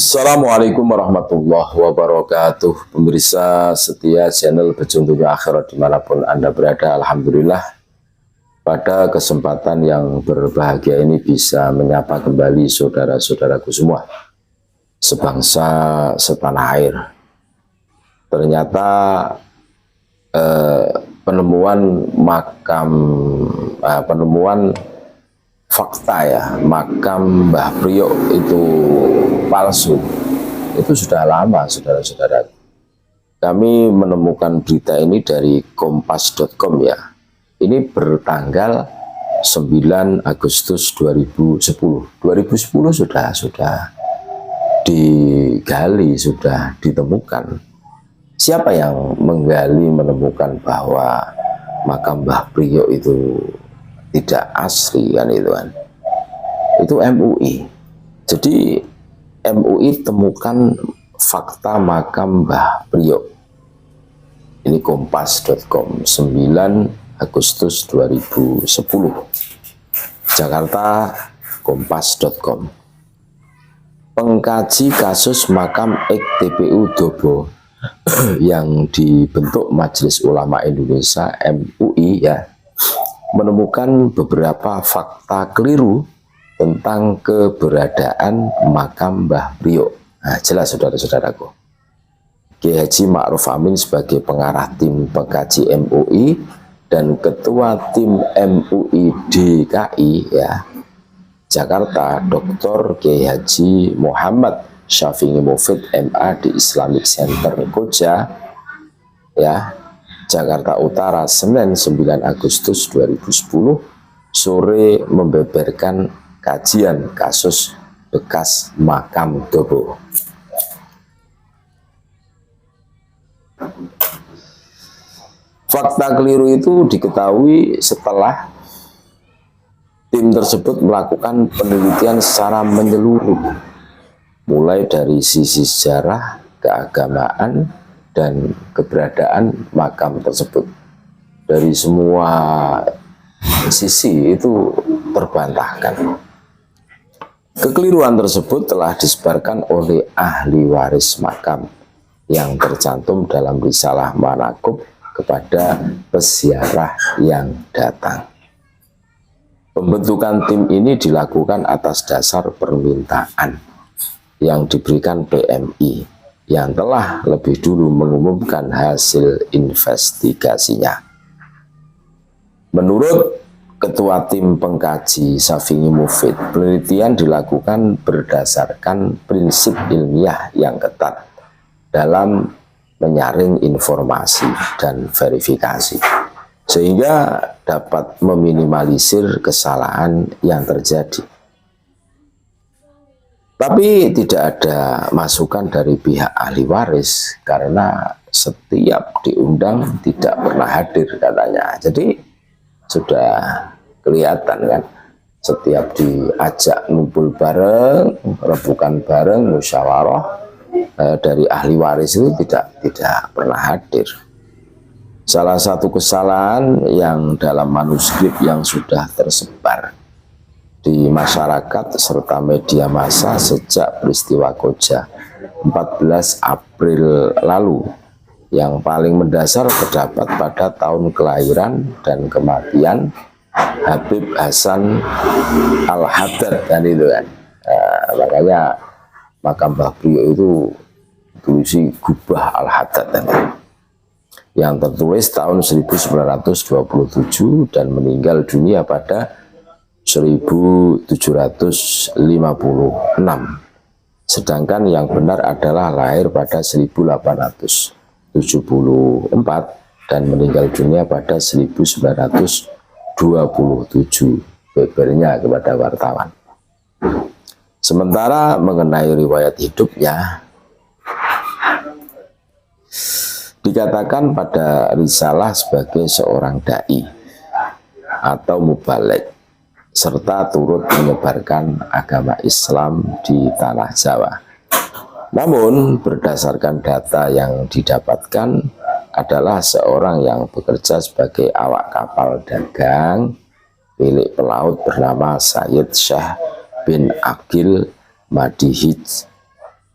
Assalamualaikum warahmatullahi wabarakatuh. Pemirsa setia channel Petunjuk Akhirat dimanapun Anda berada, Alhamdulillah pada kesempatan yang berbahagia ini bisa menyapa kembali saudara-saudaraku semua sebangsa setanah air. Ternyata penemuan fakta ya, makam Mbah Priok itu palsu. Itu sudah lama, saudara-saudara. Kami menemukan berita ini dari kompas.com ya. Ini bertanggal 9 Agustus 2010. 2010 sudah digali, sudah ditemukan. Siapa yang menemukan bahwa makam Mbah Priok itu tidak asli kan itu kan? Itu MUI. Jadi MUI temukan fakta makam Mbah Priok. Ini kompas.com 9 Agustus 2010. Jakarta, kompas.com. Pengkaji kasus makam TPU Dobo yang dibentuk Majelis Ulama Indonesia MUI ya, menemukan beberapa fakta keliru tentang keberadaan makam Mbah Priok. Nah, jelas saudara-saudaraku. Kiai Haji Ma'ruf Amin sebagai pengarah tim pengkaji MUI dan ketua tim MUI DKI ya, Jakarta, Dr. Kiai Haji Muhammad Syafi'i Mufid MA di Islamic Center Koja ya, Jakarta Utara, Senin 9 Agustus 2010 sore membeberkan kajian kasus bekas makam Dobo. Fakta keliru itu diketahui setelah tim tersebut melakukan penelitian secara menyeluruh, mulai dari sisi sejarah, keagamaan, dan keberadaan makam tersebut. Dari semua sisi itu terbantahkan. Kekeliruan tersebut telah disebarkan oleh ahli waris makam yang tercantum dalam risalah manaqib kepada peziarah yang datang. Pembentukan tim ini dilakukan atas dasar permintaan yang diberikan PMI yang telah lebih dulu mengumumkan hasil investigasinya. Menurut Ketua Tim Pengkaji Syafi'i Mufid, penelitian dilakukan berdasarkan prinsip ilmiah yang ketat dalam menyaring informasi dan verifikasi, sehingga dapat meminimalisir kesalahan yang terjadi. Tapi tidak ada masukan dari pihak ahli waris karena setiap diundang tidak pernah hadir katanya. Jadi sudah kelihatan kan, setiap diajak ngumpul bareng, rebukan bareng, musyawarah, dari ahli waris itu tidak pernah hadir. Salah satu kesalahan yang dalam manuskrip yang sudah tersebar di masyarakat serta media massa sejak peristiwa Koja 14 April lalu, yang paling mendasar terdapat pada tahun kelahiran dan kematian Habib Hasan Al-Haddad dan itu kan. Makanya makam Mbah Priok itu tulis Gubah Al-Haddad yang tertulis tahun 1927 dan meninggal dunia pada 1756. Sedangkan yang benar adalah lahir pada 1874 dan meninggal dunia pada 1927. Bebernya kepada wartawan. Sementara mengenai riwayat hidupnya, dikatakan pada risalah sebagai seorang dai atau mubaligh serta turut menyebarkan agama Islam di tanah Jawa. Namun berdasarkan data yang didapatkan adalah seorang yang bekerja sebagai awak kapal dagang milik pelaut bernama Sayyid Syekh bin Aqil Madihij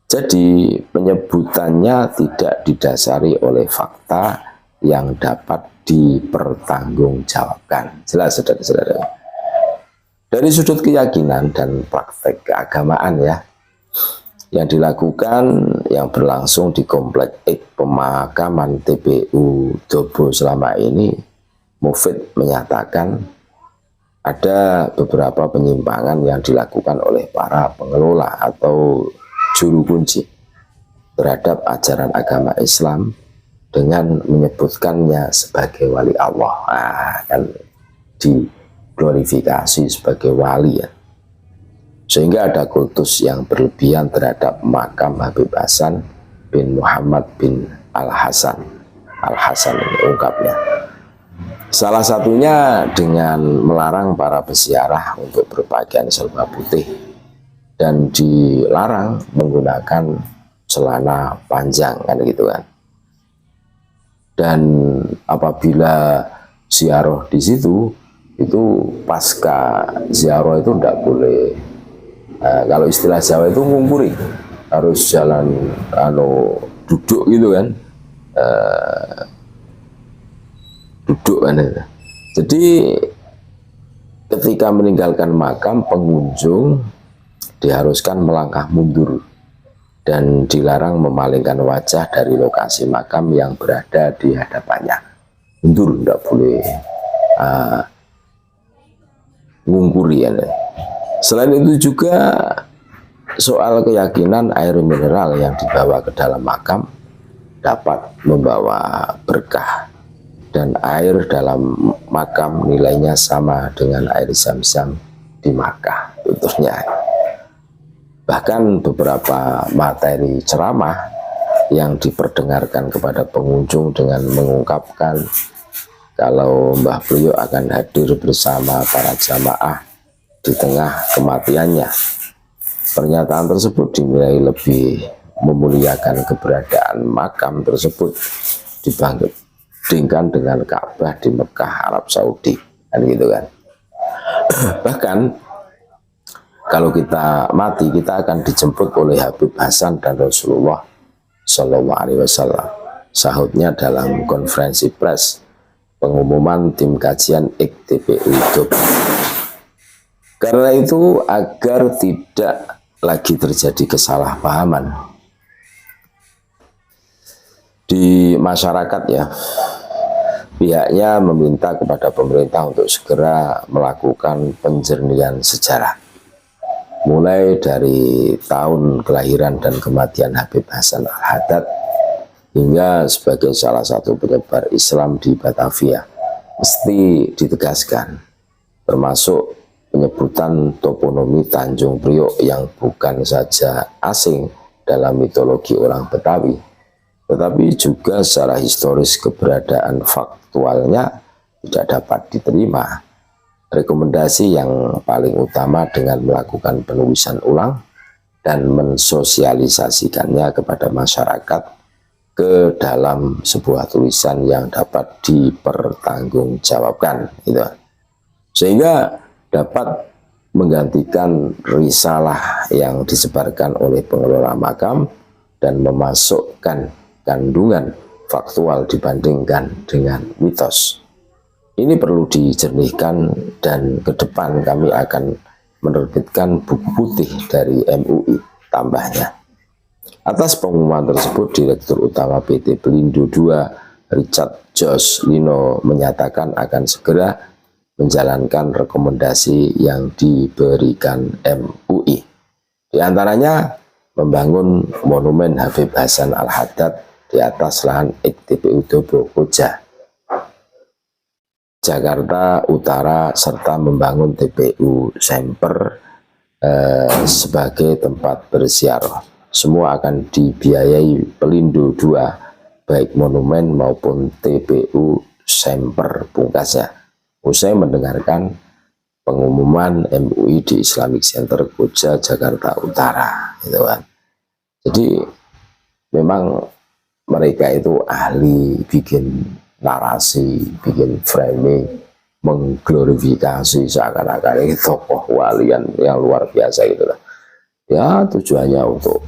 Jadi penyebutannya tidak didasari oleh fakta yang dapat dipertanggungjawabkan. Jelas, saudara-saudara. Dari sudut keyakinan dan praktek keagamaan ya, yang dilakukan, yang berlangsung di komplek pemakaman TPU Dobo selama ini, Mufid menyatakan ada beberapa penyimpangan yang dilakukan oleh para pengelola atau juru kunci terhadap ajaran agama Islam dengan menyebutkannya sebagai wali Allah. Nah, kan diglorifikasi sebagai wali ya. Sehingga ada kultus yang berlebihan terhadap makam Habib Hasan bin Muhammad bin Al-Hasan. Al-Hasan ini ungkapnya. Salah satunya dengan melarang para peziarah untuk berpakaian serba putih dan dilarang menggunakan celana panjang, kan gitu kan. Dan apabila ziarah di situ, itu pasca ziarah itu tidak boleh, kalau istilah Jawa itu ngungkuri, harus jalan duduk gitu kan, duduk kan. Jadi ketika meninggalkan makam, pengunjung diharuskan melangkah mundur dan dilarang memalingkan wajah dari lokasi makam yang berada di hadapannya. Mundur, tidak boleh ngungkuri ya. Selain itu juga soal keyakinan air mineral yang dibawa ke dalam makam dapat membawa berkah, dan air dalam makam nilainya sama dengan air Zam-Zam di Makkah, contohnya. Bahkan beberapa materi ceramah yang diperdengarkan kepada pengunjung dengan mengungkapkan kalau Mbah Priyo akan hadir bersama para jamaah di tengah kematiannya. Pernyataan tersebut dinilai lebih memuliakan keberadaan makam tersebut dibandingkan dengan Ka'bah di Mekah, Arab Saudi, kan gitu kan. Bahkan kalau kita mati, kita akan dijemput oleh Habib Hasan dan Rasulullah Shallallahu Alaihi Wasallam. Sahutnya dalam konferensi pers pengumuman tim kajian TPU Dobo. Karena itu, agar tidak lagi terjadi kesalahpahaman di masyarakat ya, pihaknya meminta kepada pemerintah untuk segera melakukan penjernihan sejarah. Mulai dari tahun kelahiran dan kematian Habib Hasan Al-Haddad hingga sebagai salah satu penyebar Islam di Batavia, mesti ditegaskan, termasuk penyebutan toponomi Tanjung Priok yang bukan saja asing dalam mitologi orang Betawi, tetapi juga secara historis keberadaan faktualnya tidak dapat diterima. Rekomendasi yang paling utama dengan melakukan penulisan ulang dan mensosialisasikannya kepada masyarakat ke dalam sebuah tulisan yang dapat dipertanggungjawabkan, gitu. Sehingga dapat menggantikan risalah yang disebarkan oleh pengelola makam dan memasukkan kandungan faktual dibandingkan dengan mitos. Ini perlu dijernihkan, dan ke depan kami akan menerbitkan buku putih dari MUI, tambahnya. Atas pengumuman tersebut, Direktur Utama PT Pelindo II, Richard Josh Lino, menyatakan akan segera menjalankan rekomendasi yang diberikan MUI. Di antaranya, membangun monumen Habib Hasan Al-Haddad di atas lahan TPU Dobo Koja, Jakarta Utara, serta membangun TPU Semper sebagai tempat berziarah. Semua akan dibiayai Pelindo II, baik monumen maupun TPU Semper, pungkasnya. Usai mendengarkan pengumuman MUI di Islamic Center Koja, Jakarta Utara, gitu kan. Jadi memang mereka itu ahli bikin narasi, bikin framing, mengglorifikasi seakan-akan ini tokoh walian yang luar biasa gitu lah. Ya, tujuannya untuk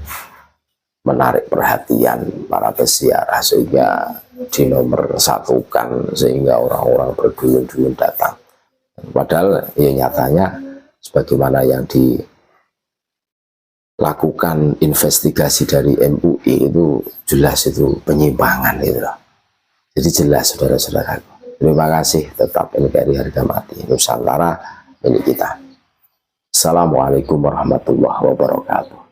menarik perhatian para peziarah sehingga dinomor satukan, sehingga orang-orang berduyun-duyun datang. Padahal ya nyatanya sebagaimana yang dilakukan investigasi dari MUI itu jelas itu penyimpangan itu loh. Jadi jelas saudara-saudara. Terima kasih, tetap NKRI harga mati, Nusantara milik kita. Assalamualaikum warahmatullahi wabarakatuh.